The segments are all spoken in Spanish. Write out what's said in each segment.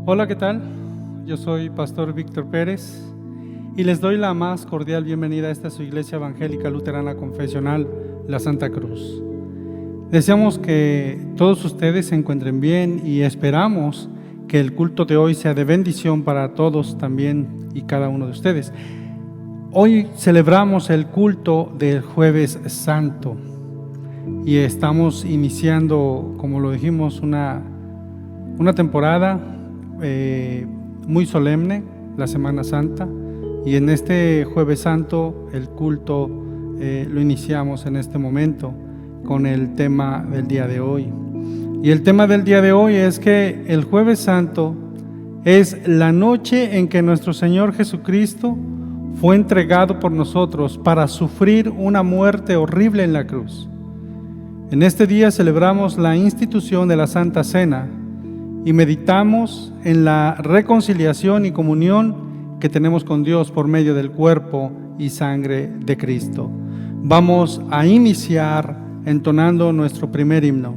Hola, ¿qué tal? Yo soy Pastor Víctor Pérez y les doy la más cordial bienvenida a esta su Iglesia Evangélica Luterana Confesional, la Santa Cruz. Deseamos que todos ustedes se encuentren bien y esperamos que el culto de hoy sea de bendición para todos también y cada uno de ustedes. Hoy celebramos el culto del Jueves Santo y estamos iniciando, como lo dijimos, una temporada muy solemne, la Semana Santa, y en este Jueves Santo el culto lo iniciamos en este momento con el tema del día de hoy. Y el tema del día de hoy es que el Jueves Santo es la noche en que nuestro Señor Jesucristo fue entregado por nosotros para sufrir una muerte horrible en la cruz. En este día celebramos la institución de la Santa Cena y meditamos en la reconciliación y comunión que tenemos con Dios por medio del cuerpo y sangre de Cristo. Vamos a iniciar entonando nuestro primer himno.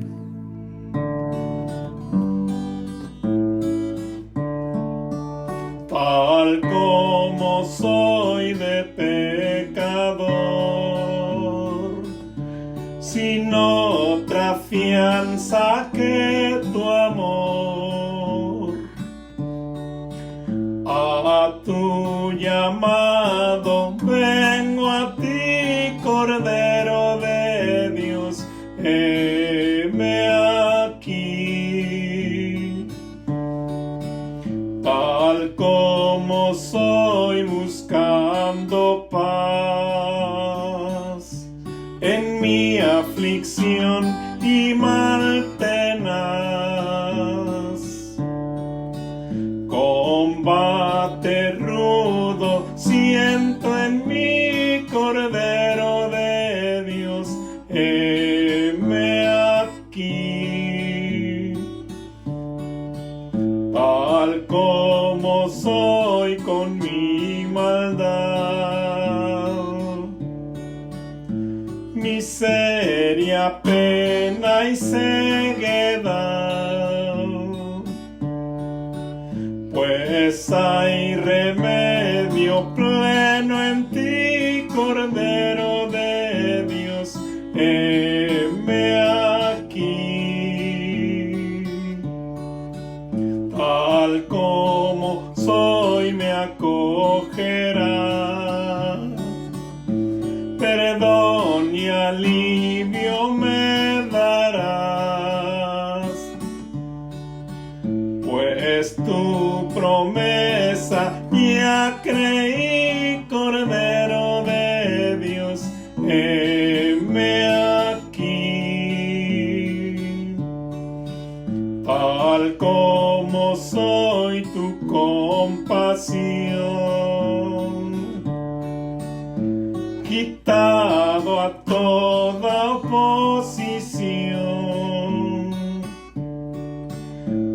Tal como soy de pecador, sin otra fianza que tu amor, a tu llamado vengo a ti, Cordero de Dios, heme aquí. Tal como soy buscando paz en mi aflicción y mal tenaz, combate rudo siento en mi, Cordero de Dios, heme aquí. Tal como soy con mi maldad, miseria, pena y ceguedad, pues hay remedio pleno en ti, Cordero de Dios, heme aquí. Tal como soy me acogerás, perdón y alivio me darás, pues tu promesa ya creí, Cordero de Dios, heme aquí. Tal como soy tu compasión, quitado a toda oposición,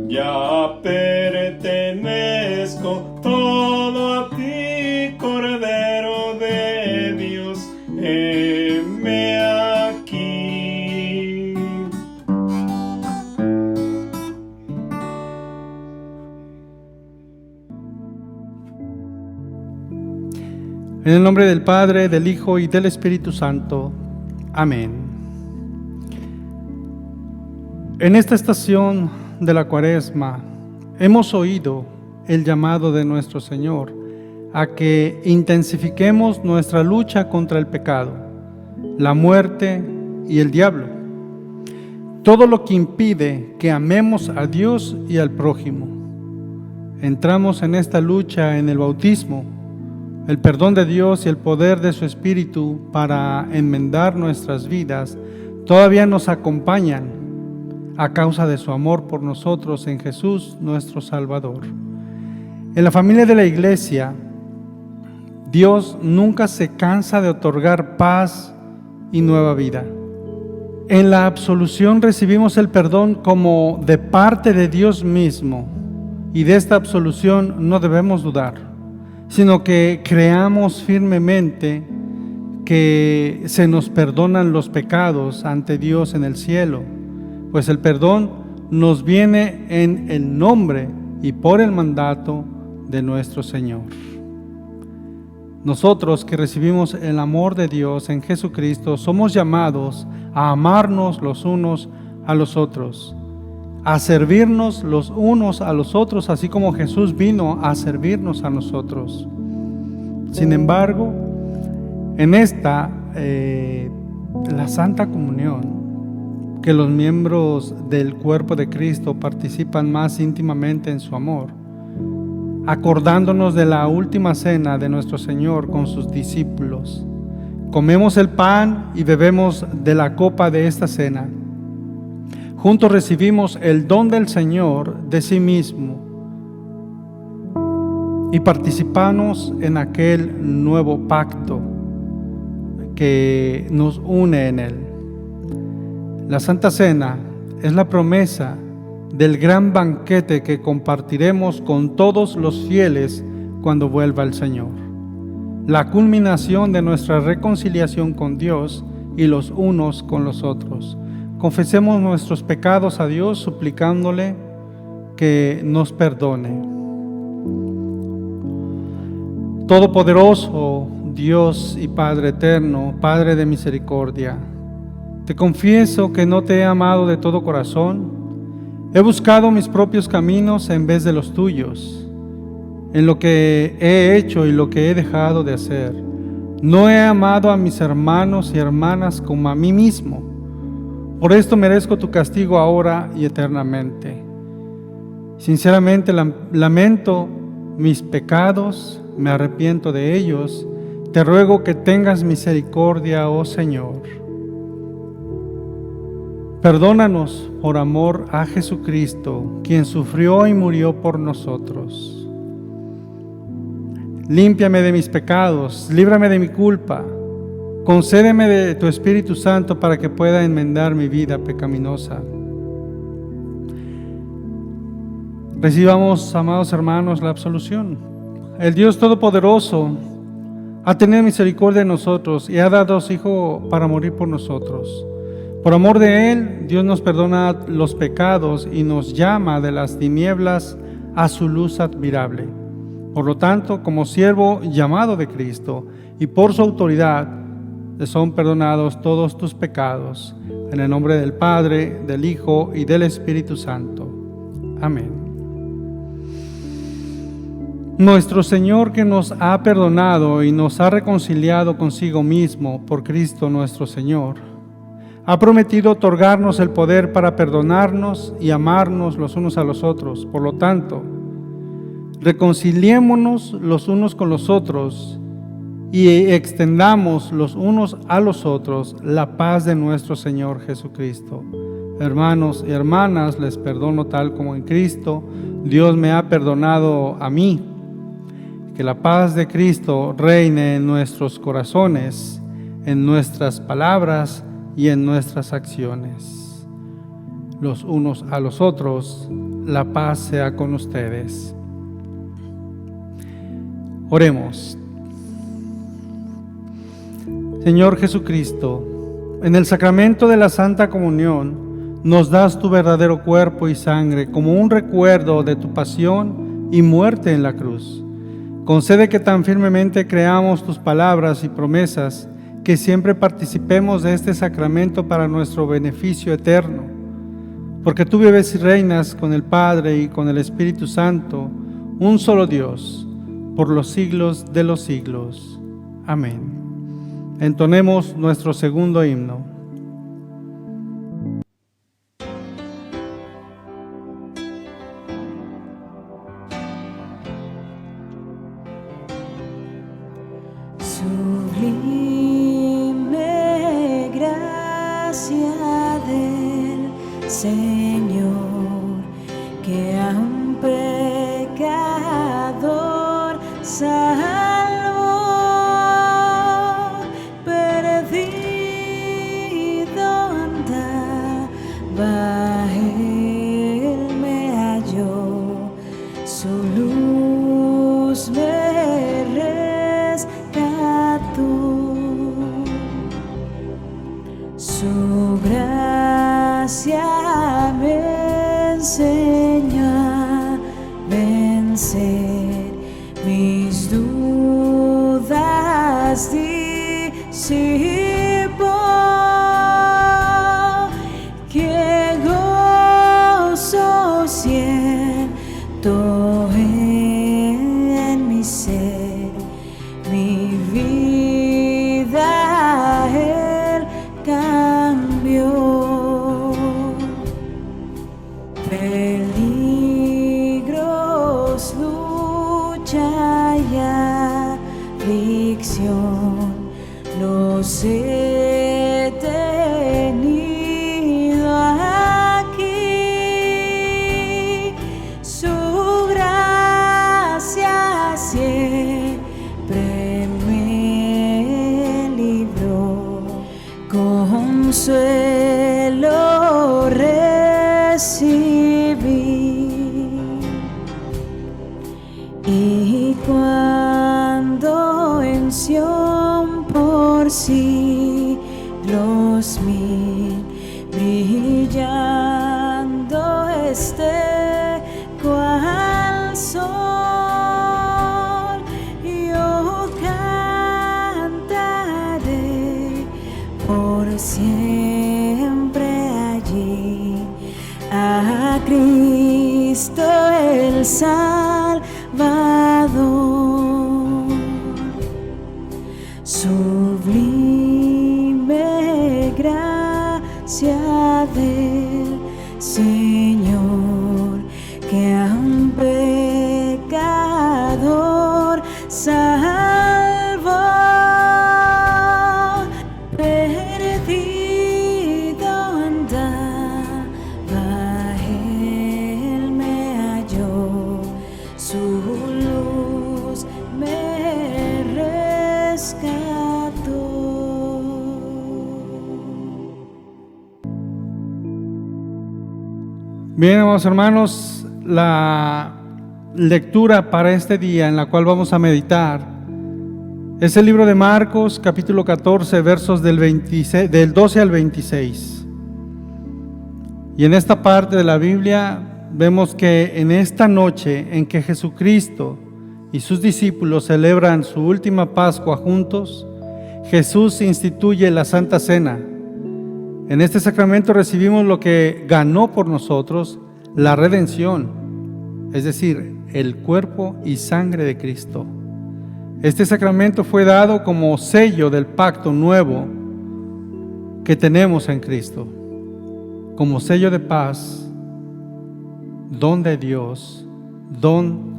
ya pertenezco todo a ti, Cordero de Dios, heme aquí. En el nombre del Padre, del Hijo y del Espíritu Santo. Amén. En esta estación de la Cuaresma hemos oído el llamado de nuestro Señor a que intensifiquemos nuestra lucha contra el pecado, la muerte y el diablo. Todo lo que impide que amemos a Dios y al prójimo. Entramos en esta lucha en el bautismo. El perdón de Dios y el poder de su Espíritu para enmendar nuestras vidas todavía nos acompañan a causa de su amor por nosotros en Jesús, nuestro Salvador. En la familia de la Iglesia, Dios nunca se cansa de otorgar paz y nueva vida. En la absolución recibimos el perdón como de parte de Dios mismo, y de esta absolución no debemos dudar, sino que creamos firmemente que se nos perdonan los pecados ante Dios en el cielo, pues el perdón nos viene en el nombre y por el mandato de nuestro Señor. Nosotros que recibimos el amor de Dios en Jesucristo, somos llamados a amarnos los unos a los otros, a servirnos los unos a los otros, así como Jesús vino a servirnos a nosotros. Sin embargo, en esta, la Santa Comunión, que los miembros del cuerpo de Cristo participan más íntimamente en su amor, acordándonos de la última cena de nuestro Señor con sus discípulos. Comemos el pan y bebemos de la copa de esta cena. Juntos recibimos el don del Señor de sí mismo y participamos en aquel nuevo pacto que nos une en Él. La Santa Cena es la promesa del gran banquete que compartiremos con todos los fieles cuando vuelva el Señor. La culminación de nuestra reconciliación con Dios y los unos con los otros. Confesemos nuestros pecados a Dios suplicándole que nos perdone. Todopoderoso Dios y Padre eterno, Padre de misericordia, te confieso que no te he amado de todo corazón. He buscado mis propios caminos en vez de los tuyos, en lo que he hecho y lo que he dejado de hacer. No he amado a mis hermanos y hermanas como a mí mismo. Por esto merezco tu castigo ahora y eternamente. Sinceramente lamento mis pecados, me arrepiento de ellos. Te ruego que tengas misericordia, oh Señor. Perdónanos por amor a Jesucristo, quien sufrió y murió por nosotros. Límpiame de mis pecados, líbrame de mi culpa. Concédeme de tu Espíritu Santo para que pueda enmendar mi vida pecaminosa. Recibamos, amados hermanos, la absolución. El Dios Todopoderoso ha tenido misericordia de nosotros y ha dado a su Hijo para morir por nosotros. Por amor de Él, Dios nos perdona los pecados y nos llama de las tinieblas a su luz admirable. Por lo tanto, como siervo llamado de Cristo y por su autoridad, te son perdonados todos tus pecados. En el nombre del Padre, del Hijo y del Espíritu Santo. Amén. Nuestro Señor, que nos ha perdonado y nos ha reconciliado consigo mismo por Cristo nuestro Señor, ha prometido otorgarnos el poder para perdonarnos y amarnos los unos a los otros. Por lo tanto, reconciliémonos los unos con los otros y extendamos los unos a los otros la paz de nuestro Señor Jesucristo. Hermanos y hermanas, les perdono tal como en Cristo Dios me ha perdonado a mí. Que la paz de Cristo reine en nuestros corazones, en nuestras palabras y en nuestras acciones. Los unos a los otros, la paz sea con ustedes. Oremos. Señor Jesucristo, en el sacramento de la Santa Comunión nos das tu verdadero cuerpo y sangre como un recuerdo de tu pasión y muerte en la cruz. Concede que tan firmemente creamos tus palabras y promesas que siempre participemos de este sacramento para nuestro beneficio eterno. Porque tú vives y reinas con el Padre y con el Espíritu Santo, un solo Dios, por los siglos de los siglos. Amén. Entonemos nuestro segundo himno. Sublime gracia del Señor, que a un pecador salvó, perdido andaba, Él me halló, su luz me rescató, su gracia me enseñó a consuelo recibí. Y cuando en Sión por siglos mil brillando esté cual sol, yo cantaré por siempre allí a Cristo el Salvador. Sublime gracia del Señor, que a un pecador salvó. Perdido andaba, Él me halló, su luz me rescató. Bien, amados hermanos, la lectura para este día en la cual vamos a meditar es el libro de Marcos, capítulo 14, versos del 12 al 26. Y en esta parte de la Biblia vemos que en esta noche en que Jesucristo y sus discípulos celebran su última Pascua juntos, Jesús instituye la Santa Cena. En este sacramento recibimos lo que ganó por nosotros, la redención, es decir, el cuerpo y sangre de Cristo. Este sacramento fue dado como sello del pacto nuevo que tenemos en Cristo, como sello de paz, don de Dios, don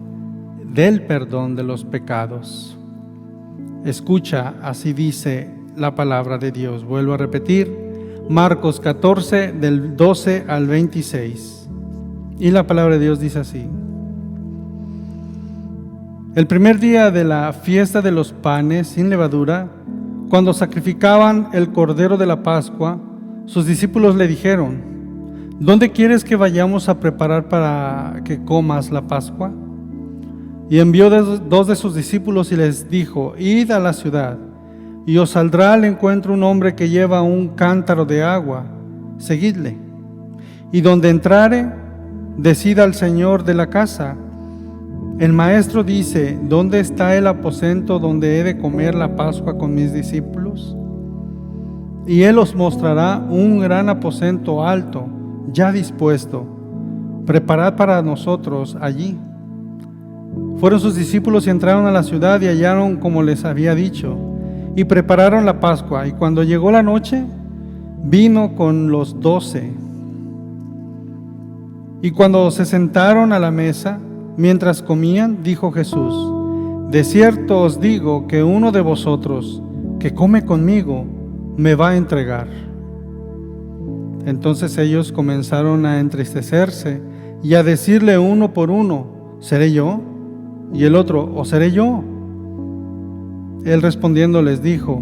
del perdón de los pecados. Escucha, así dice la palabra de Dios. Vuelvo a repetir, Marcos 14, del 12 al 26. Y la palabra de Dios dice así: el primer día de la fiesta de los panes sin levadura, cuando sacrificaban el cordero de la Pascua, sus discípulos le dijeron: ¿dónde quieres que vayamos a preparar para que comas la Pascua? Y envió dos de sus discípulos y les dijo: id a la ciudad, y os saldrá al encuentro un hombre que lleva un cántaro de agua, seguidle. Y donde entrare, decida al señor de la casa: el maestro dice, ¿dónde está el aposento donde he de comer la Pascua con mis discípulos? Y él os mostrará un gran aposento alto, ya dispuesto. Preparad para nosotros allí. Fueron sus discípulos y entraron a la ciudad y hallaron como les había dicho, y prepararon la Pascua. Y cuando llegó la noche, vino con los 12. Y cuando se sentaron a la mesa, mientras comían, dijo Jesús: de cierto os digo que uno de vosotros que come conmigo me va a entregar. Entonces ellos comenzaron a entristecerse y a decirle uno por uno: ¿seré yo? Y el otro: ¿o seré yo? Él respondiendo les dijo: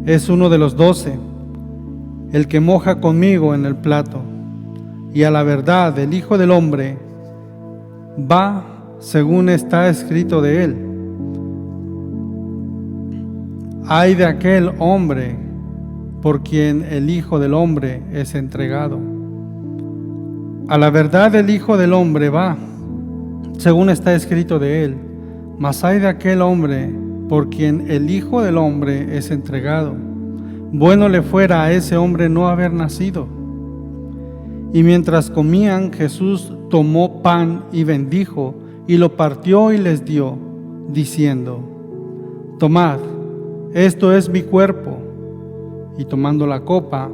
es uno de los 12, el que moja conmigo en el plato. Y a la verdad, el Hijo del Hombre va según está escrito de él. Ay de aquel hombre por quien el Hijo del Hombre es entregado. A la verdad, el Hijo del Hombre va según está escrito de él. Mas ay de aquel hombre por quien el Hijo del Hombre es entregado. Bueno le fuera a ese hombre no haber nacido. Y mientras comían, Jesús tomó pan y bendijo, y lo partió y les dio, diciendo: tomad, esto es mi cuerpo. Y tomando la copa,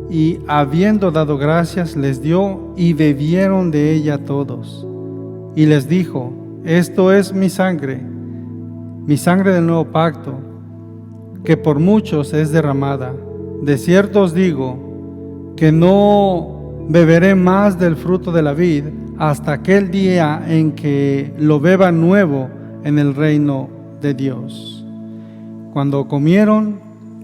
y habiendo dado gracias, les dio, y bebieron de ella todos. Y les dijo: esto es mi sangre del nuevo pacto, que por muchos es derramada. De cierto os digo que no beberé más del fruto de la vid hasta aquel día en que lo beba nuevo en el reino de Dios. Cuando comieron,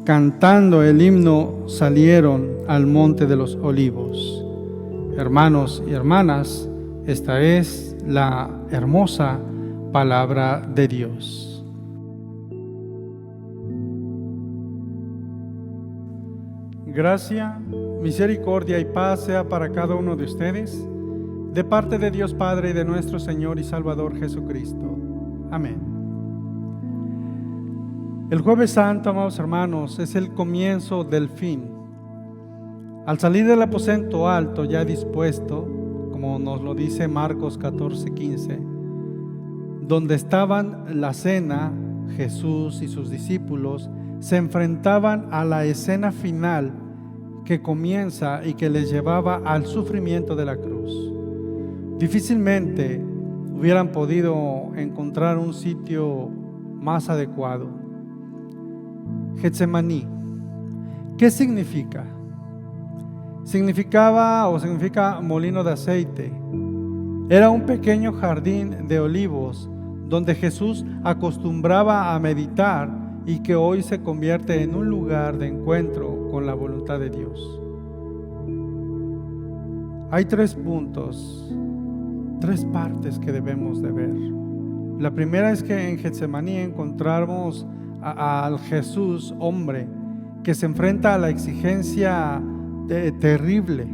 cantando el himno, salieron al monte de los olivos. Hermanos y hermanas, esta es la hermosa palabra de Dios. Gracia, misericordia y paz sea para cada uno de ustedes, de parte de Dios Padre y de nuestro Señor y Salvador Jesucristo. Amén. El Jueves Santo, amados hermanos, es el comienzo del fin. Al salir del aposento alto ya dispuesto, como nos lo dice Marcos 14:15, donde estaban la cena, Jesús y sus discípulos se enfrentaban a la escena final que comienza y que les llevaba al sufrimiento de la cruz. Difícilmente hubieran podido encontrar un sitio más adecuado. Getsemaní, ¿qué significa? Significa molino de aceite. Era un pequeño jardín de olivos donde Jesús acostumbraba a meditar y que hoy se convierte en un lugar de encuentro con la voluntad de Dios. Hay 3 puntos, 3 partes que debemos de ver. La primera es que en Getsemaní encontramos al Jesús hombre que se enfrenta a la exigencia terrible,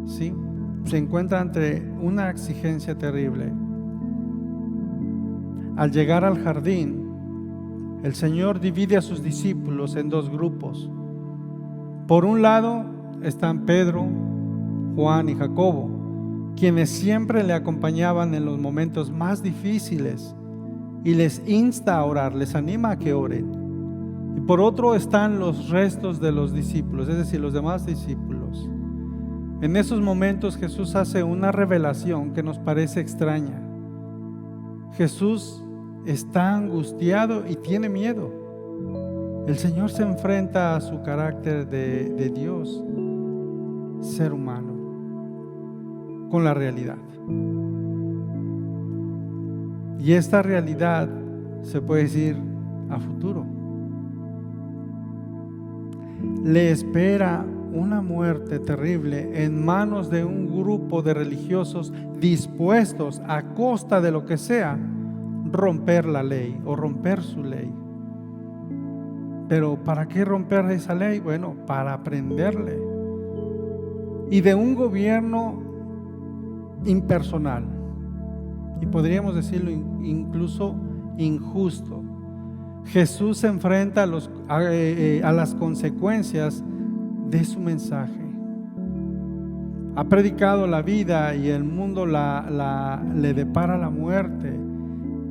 ¿sí? Se encuentra ante una exigencia terrible. Al llegar al jardín, el Señor divide a sus discípulos en 2 grupos. Por un lado están Pedro, Juan y Jacobo, quienes siempre le acompañaban en los momentos más difíciles y les insta a orar, les anima a que oren. Y por otro están los restos de los discípulos, es decir, los demás discípulos. En esos momentos Jesús hace una revelación que nos parece extraña. Jesús está angustiado y tiene miedo. El Señor se enfrenta a su carácter de Dios, ser humano, con la realidad. Y esta realidad se puede decir a futuro. Le espera una muerte terrible en manos de un grupo de religiosos dispuestos a costa de lo que sea romper la ley o romper su ley. Pero ¿para qué romper esa ley? Bueno, para aprenderle. Y de un gobierno impersonal, y podríamos decirlo incluso injusto. Jesús se enfrenta a las consecuencias de su mensaje. Ha predicado la vida y el mundo le depara la muerte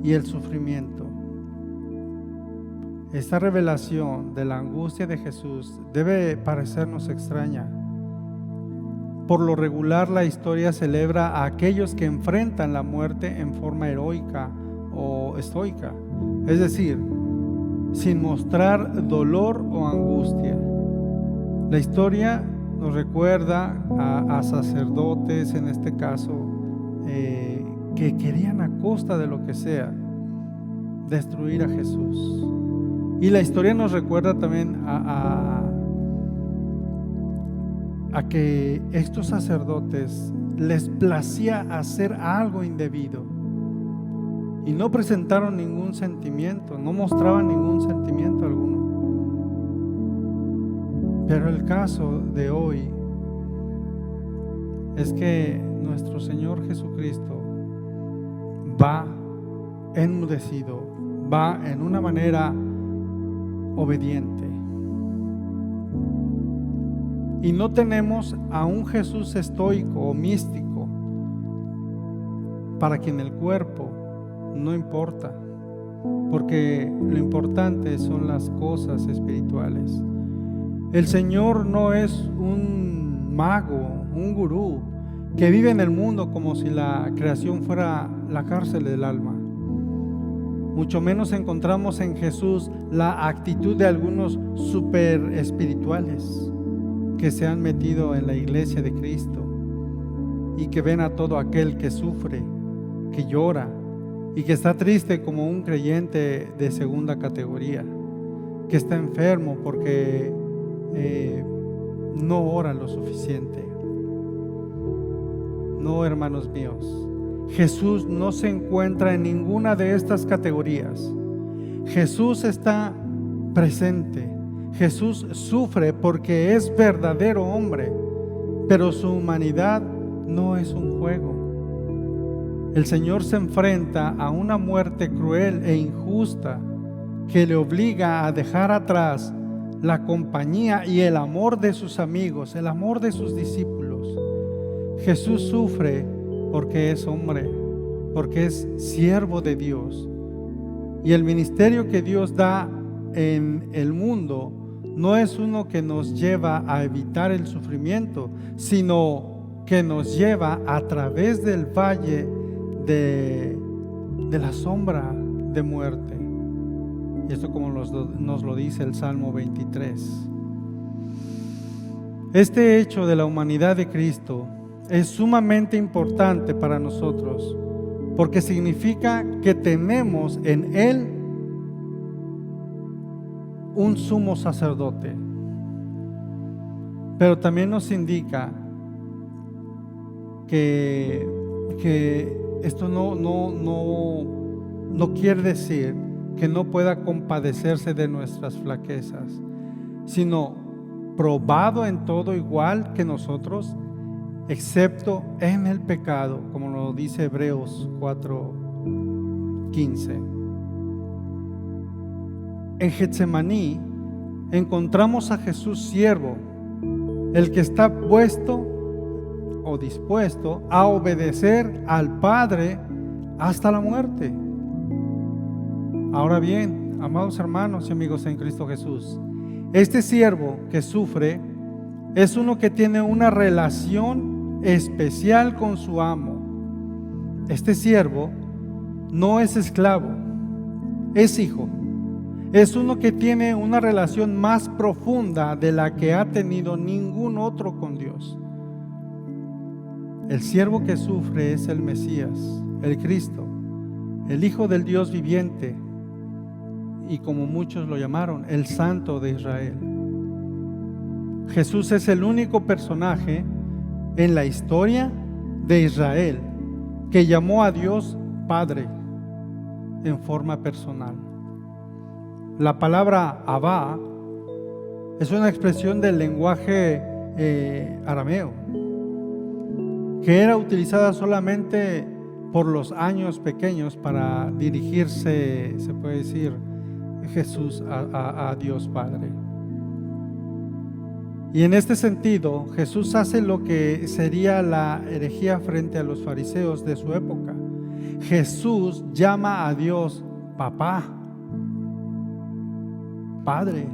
y el sufrimiento. Esta revelación de la angustia de Jesús debe parecernos extraña. Por lo regular, la historia celebra a aquellos que enfrentan la muerte en forma heroica o estoica, es decir, sin mostrar dolor o angustia. La historia nos recuerda a sacerdotes, en este caso, que querían a costa de lo que sea destruir a Jesús. Y la historia nos recuerda también a que estos sacerdotes les placía hacer algo indebido y no presentaron ningún sentimiento, no mostraban ningún sentimiento alguno. Pero el caso de hoy es que nuestro Señor Jesucristo va enmudecido, va en una manera obediente. Y no tenemos a un Jesús estoico o místico para quien el cuerpo no importa, porque lo importante son las cosas espirituales. El Señor no es un mago, un gurú que vive en el mundo como si la creación fuera la cárcel del alma. Mucho menos encontramos en Jesús la actitud de algunos super espirituales que se han metido en la iglesia de Cristo y que ven a todo aquel que sufre, que llora y que está triste como un creyente de segunda categoría. que está enfermo porque no ora lo suficiente. No, hermanos míos, Jesús no se encuentra en ninguna de estas categorías. Jesús está presente. Jesús sufre porque es verdadero hombre, pero su humanidad no es un juego. El Señor se enfrenta a una muerte cruel e injusta que le obliga a dejar atrás la compañía y el amor de sus amigos, el amor de sus discípulos. Jesús sufre porque es hombre, porque es siervo de Dios. Y el ministerio que Dios da en el mundo no es uno que nos lleva a evitar el sufrimiento, sino que nos lleva a través del valle de la sombra de muerte. Y esto como nos lo dice el Salmo 23. Este hecho de la humanidad de Cristo es sumamente importante para nosotros, porque significa que tenemos en Él un sumo sacerdote, pero también nos indica que esto no quiere decir que no pueda compadecerse de nuestras flaquezas, sino probado en todo igual que nosotros, excepto en el pecado, como lo dice Hebreos 4:15. En Getsemaní encontramos a Jesús siervo, el que está puesto o dispuesto a obedecer al Padre hasta la muerte. Ahora bien, amados hermanos y amigos en Cristo Jesús, este siervo que sufre es uno que tiene una relación especial con su amo. Este siervo no es esclavo, es hijo. Es uno que tiene una relación más profunda de la que ha tenido ningún otro con Dios. El siervo que sufre es el Mesías, el Cristo, el Hijo del Dios viviente, y como muchos lo llamaron, el Santo de Israel. Jesús es el único personaje en la historia de Israel que llamó a Dios Padre en forma personal. La palabra Abba es una expresión del lenguaje arameo que era utilizada solamente por los años pequeños para dirigirse, se puede decir, Jesús a Dios Padre. Y en este sentido, Jesús hace lo que sería la herejía frente a los fariseos de su época. Jesús llama a Dios papá, padre,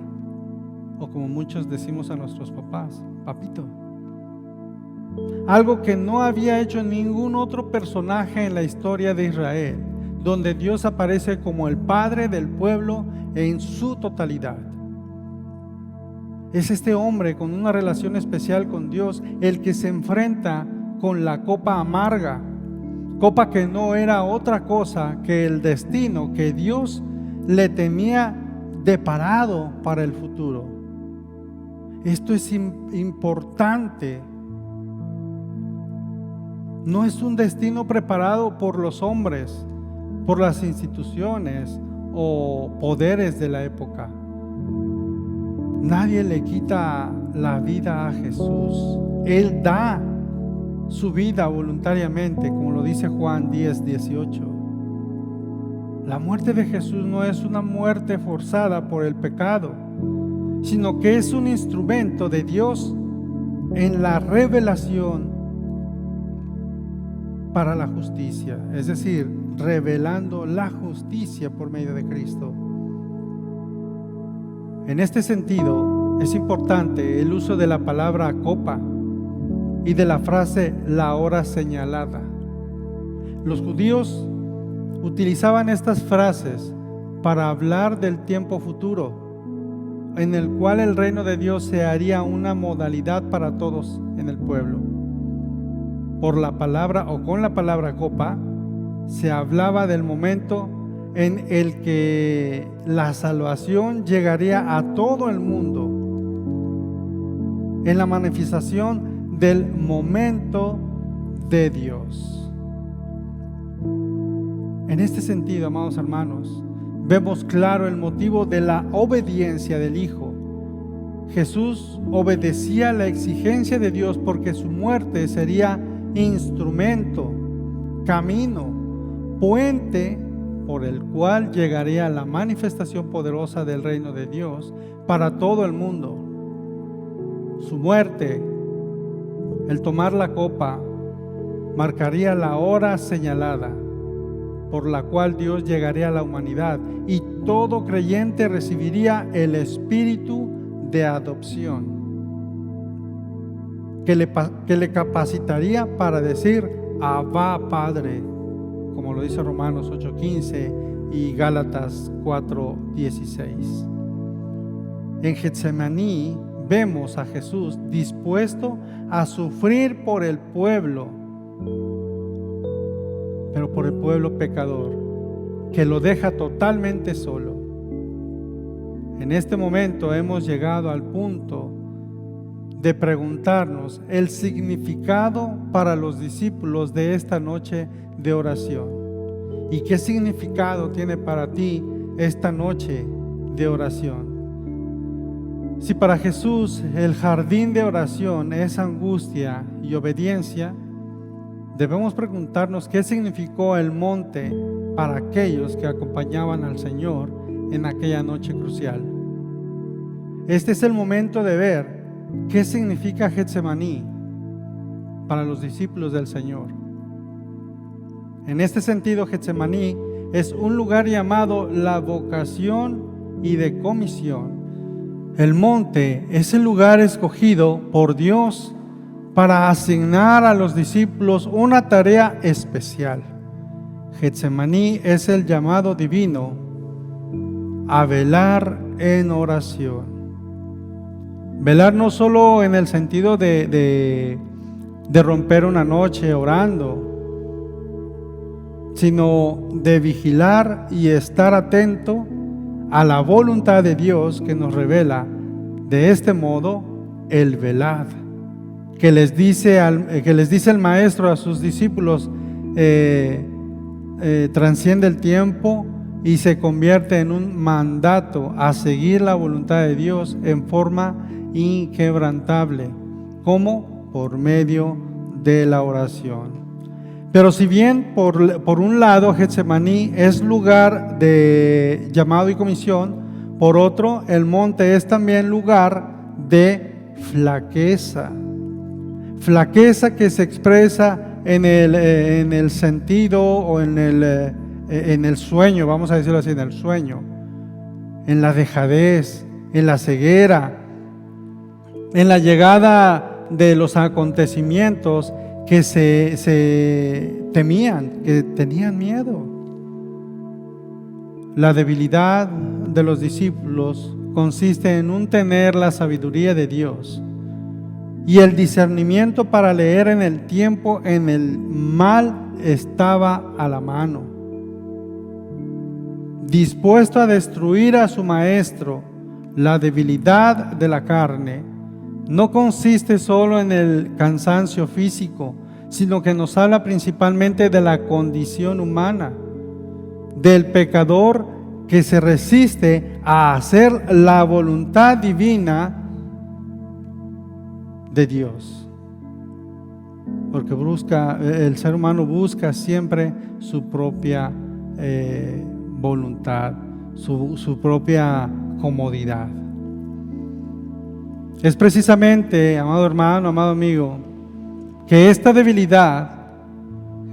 o como muchos decimos a nuestros papás, papito. Algo que no había hecho ningún otro personaje en la historia de Israel, donde Dios aparece como el Padre del pueblo en su totalidad. Es este hombre con una relación especial con Dios el que se enfrenta con la copa amarga, copa que no era otra cosa que el destino que Dios le tenía deparado para el futuro. Esto es importante. No es un destino preparado por los hombres, por las instituciones o poderes de la época. Nadie le quita la vida a Jesús. Él da su vida voluntariamente, como lo dice Juan 10:18. La muerte de Jesús no es una muerte forzada por el pecado, sino que es un instrumento de Dios en la revelación para la justicia, es decir, revelando la justicia por medio de Cristo. En este sentido, es importante el uso de la palabra copa y de la frase la hora señalada. Los judíos utilizaban estas frases para hablar del tiempo futuro, en el cual el reino de Dios se haría una modalidad para todos en el pueblo. Por la palabra o con la palabra copa se hablaba del momento en el que la salvación llegaría a todo el mundo, en la manifestación del momento de Dios. En este sentido, amados hermanos, vemos claro el motivo de la obediencia del Hijo. Jesús obedecía la exigencia de Dios porque su muerte sería instrumento, camino, puente por el cual llegaría la manifestación poderosa del reino de Dios para todo el mundo. Su muerte, el tomar la copa, marcaría la hora señalada por la cual Dios llegaría a la humanidad y todo creyente recibiría el espíritu de adopción que le capacitaría para decir Abba Padre, como lo dice Romanos 8:15 y Gálatas 4:16. En Getsemaní vemos a Jesús dispuesto a sufrir por el pueblo, pero por el pueblo pecador, que lo deja totalmente solo. En este momento hemos llegado al punto de preguntarnos el significado para los discípulos de esta noche de oración. ¿Y qué significado tiene para ti esta noche de oración? Si para Jesús el jardín de oración es angustia y obediencia, debemos preguntarnos qué significó el monte para aquellos que acompañaban al Señor en aquella noche crucial. Este es el momento de ver qué significa Getsemaní para los discípulos del Señor. En este sentido, Getsemaní es un lugar llamado la vocación y de comisión. El monte es el lugar escogido por Dios para asignar a los discípulos una tarea especial. Getsemaní es el llamado divino a velar en oración. Velar no solo en el sentido de romper una noche orando, sino de vigilar y estar atento a la voluntad de Dios que nos revela de este modo el velad, que les dice el Maestro a sus discípulos, transciende el tiempo y se convierte en un mandato a seguir la voluntad de Dios en forma inquebrantable, como por medio de la oración. Pero si bien por un lado Getsemaní es lugar de llamado y comisión, por otro el monte es también lugar de flaqueza. Flaqueza que se expresa en el sentido o en el sueño, vamos a decirlo así, en el sueño, en la dejadez, en la ceguera, en la llegada de los acontecimientos que se temían, que tenían miedo. La debilidad de los discípulos consiste en un tener la sabiduría de Dios y el discernimiento para leer en el tiempo en el mal estaba a la mano. Dispuesto a destruir a su maestro, la debilidad de la carne no consiste solo en el cansancio físico, sino que nos habla principalmente de la condición humana, del pecador que se resiste a hacer la voluntad divina de Dios. Porque el ser humano busca siempre su propia voluntad, su propia comodidad. Es precisamente, amado hermano, amado amigo, que esta debilidad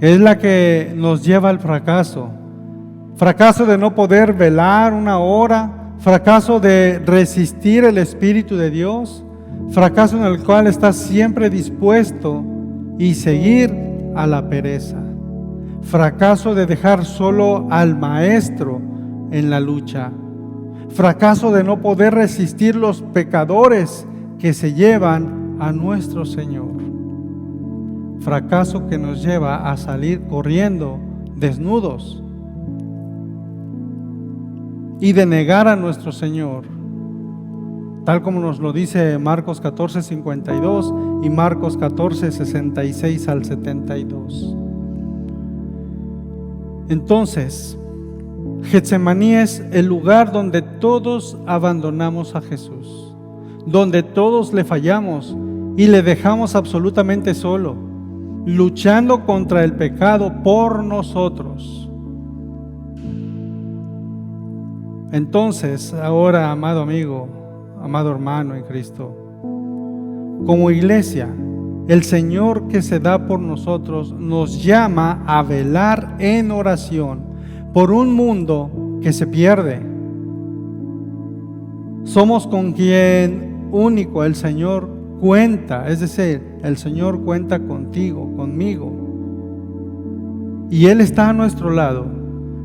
es la que nos lleva al fracaso. Fracaso de no poder velar una hora, fracaso de resistir el Espíritu de Dios, fracaso en el cual estás siempre dispuesto y seguir a la pereza. Fracaso de dejar solo al maestro en la lucha. Fracaso de no poder resistir los pecadores que se llevan a nuestro Señor. Fracaso que nos lleva a salir corriendo desnudos y de negar a nuestro Señor, tal como nos lo dice Marcos 14:52 y Marcos 14:66 al 72. Entonces, Getsemaní es el lugar donde todos abandonamos a Jesús, donde todos le fallamos y le dejamos absolutamente solo, luchando contra el pecado por nosotros. Entonces, ahora, amado amigo, amado hermano en Cristo, como iglesia, el Señor que se da por nosotros nos llama a velar en oración por un mundo que se pierde. Somos con quien único el Señor cuenta, es decir, el Señor cuenta contigo, conmigo. Y Él está a nuestro lado.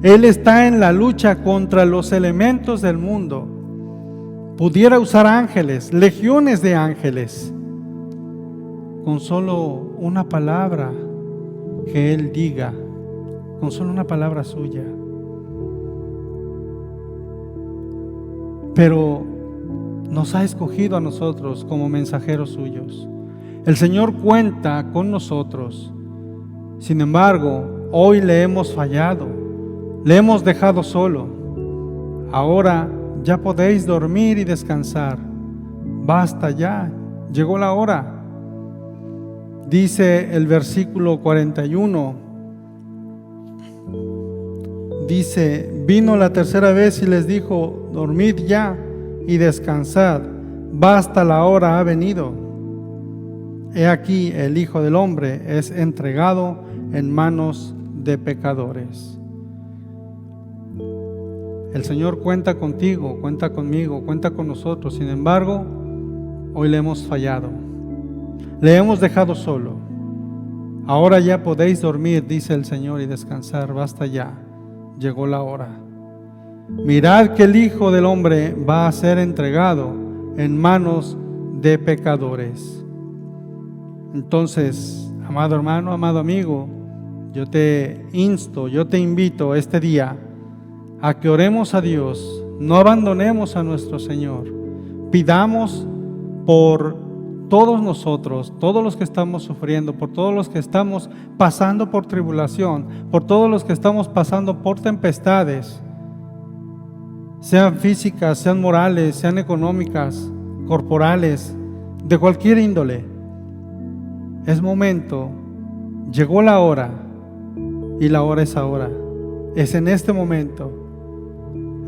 Él está en la lucha contra los elementos del mundo. Pudiera usar ángeles, legiones de ángeles, con solo una palabra que Él diga, con solo una palabra suya. Pero nos ha escogido a nosotros como mensajeros suyos. El Señor cuenta con nosotros. Sin embargo, hoy le hemos fallado. Le hemos dejado solo. Ahora ya podéis dormir y descansar. Basta ya, llegó la hora. Dice el versículo 41. Dice, vino la tercera vez y les dijo, dormid ya y descansad. Basta, la hora ha venido. He aquí el Hijo del Hombre es entregado en manos de pecadores. El Señor cuenta contigo, cuenta conmigo, cuenta con nosotros. Sin embargo, hoy le hemos fallado. Le hemos dejado solo. Ahora ya podéis dormir, dice el Señor, y descansar. Basta ya, llegó la hora. Mirad que el Hijo del Hombre va a ser entregado en manos de pecadores. Entonces, amado hermano, amado amigo, yo te insto, yo te invito este día a que oremos a Dios, no abandonemos a nuestro Señor, pidamos por todos nosotros, todos los que estamos sufriendo, por todos los que estamos pasando por tribulación, por todos los que estamos pasando por tempestades, sean físicas, sean morales, sean económicas, corporales, de cualquier índole. Es momento, llegó la hora, y la hora es ahora, es en este momento.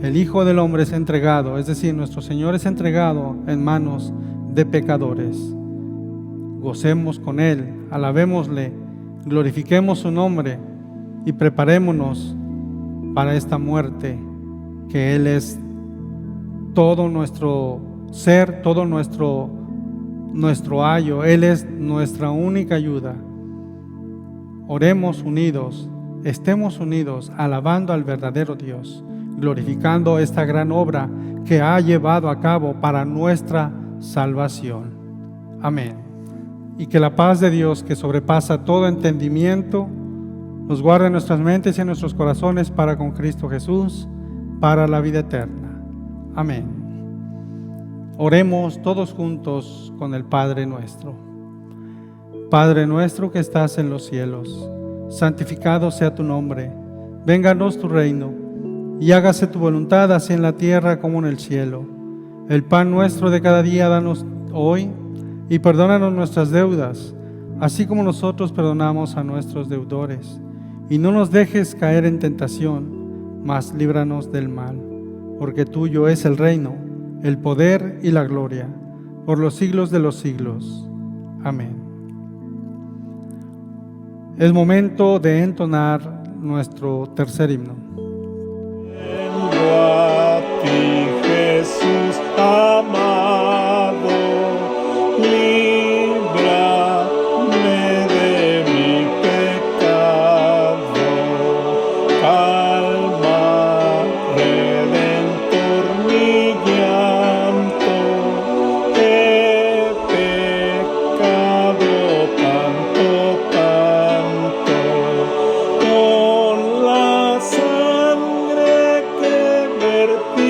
El Hijo del Hombre es entregado, es decir, nuestro Señor es entregado en manos de pecadores. Gocemos con Él, alabémosle, glorifiquemos su nombre y preparémonos para esta muerte, que Él es todo nuestro ser, todo nuestro ayo. Él es nuestra única ayuda. Oremos unidos, estemos unidos, alabando al verdadero Dios, glorificando esta gran obra que ha llevado a cabo para nuestra salvación. Amén. Y que la paz de Dios, que sobrepasa todo entendimiento, nos guarde en nuestras mentes y en nuestros corazones para con Cristo Jesús, para la vida eterna. Amén. Oremos todos juntos con el Padre nuestro. Padre nuestro que estás en los cielos, santificado sea tu nombre. Vénganos tu reino, y hágase tu voluntad así en la tierra como en el cielo. El pan nuestro de cada día danos hoy, y perdónanos nuestras deudas, así como nosotros perdonamos a nuestros deudores. Y no nos dejes caer en tentación, mas líbranos del mal. Porque tuyo es el reino, el poder y la gloria, por los siglos de los siglos. Amén. Es momento de entonar nuestro tercer himno. A ti, Jesús amado, líbrame de mi pecado. Calma, Redentor, mi llanto. He pecado tanto, tanto. Con la sangre que vertí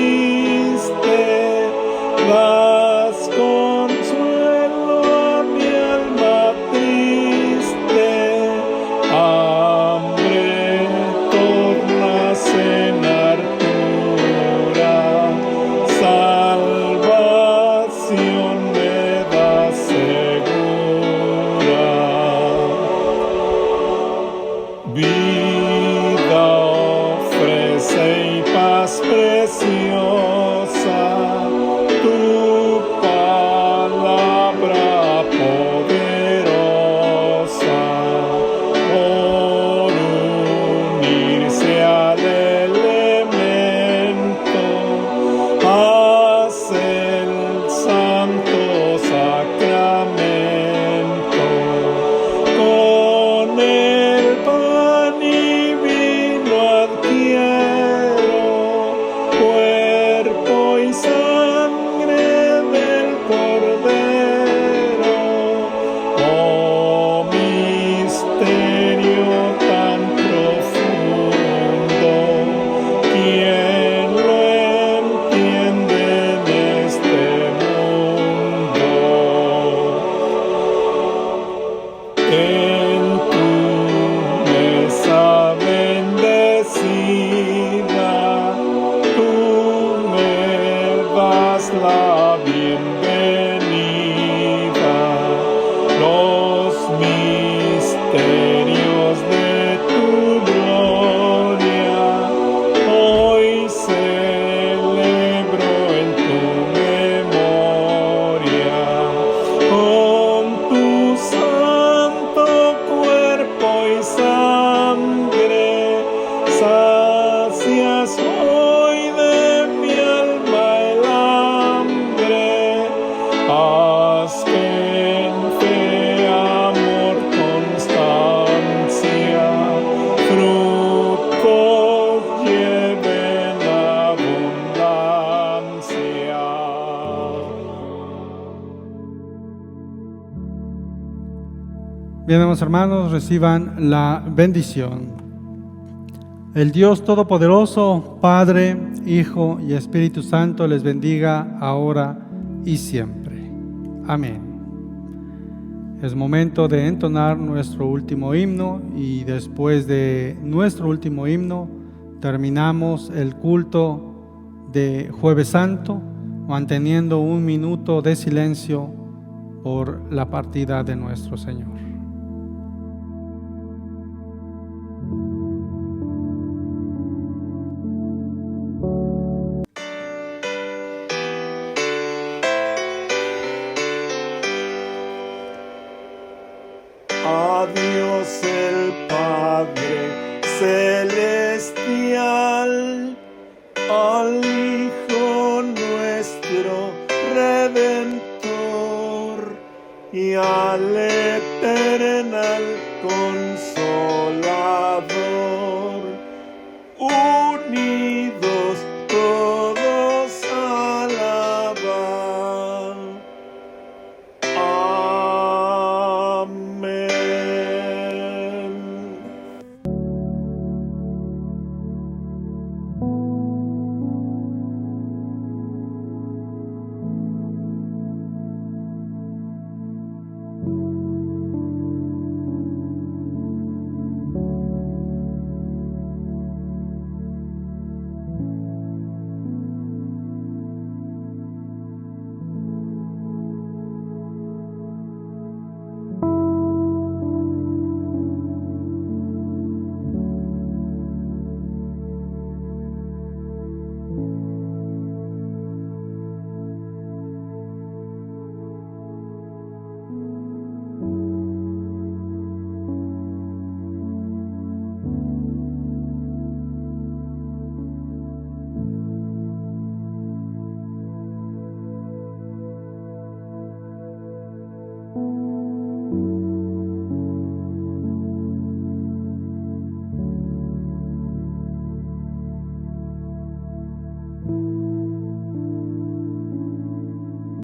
Bien, amados hermanos, reciban la bendición. El Dios Todopoderoso, Padre, Hijo y Espíritu Santo les bendiga ahora y siempre. Amén. Es momento de entonar nuestro último himno y después de nuestro último himno terminamos el culto de Jueves Santo manteniendo 1 minuto de silencio por la partida de nuestro Señor. A Dios el Padre celestial, al Hijo nuestro Redentor y al eternal Consolador.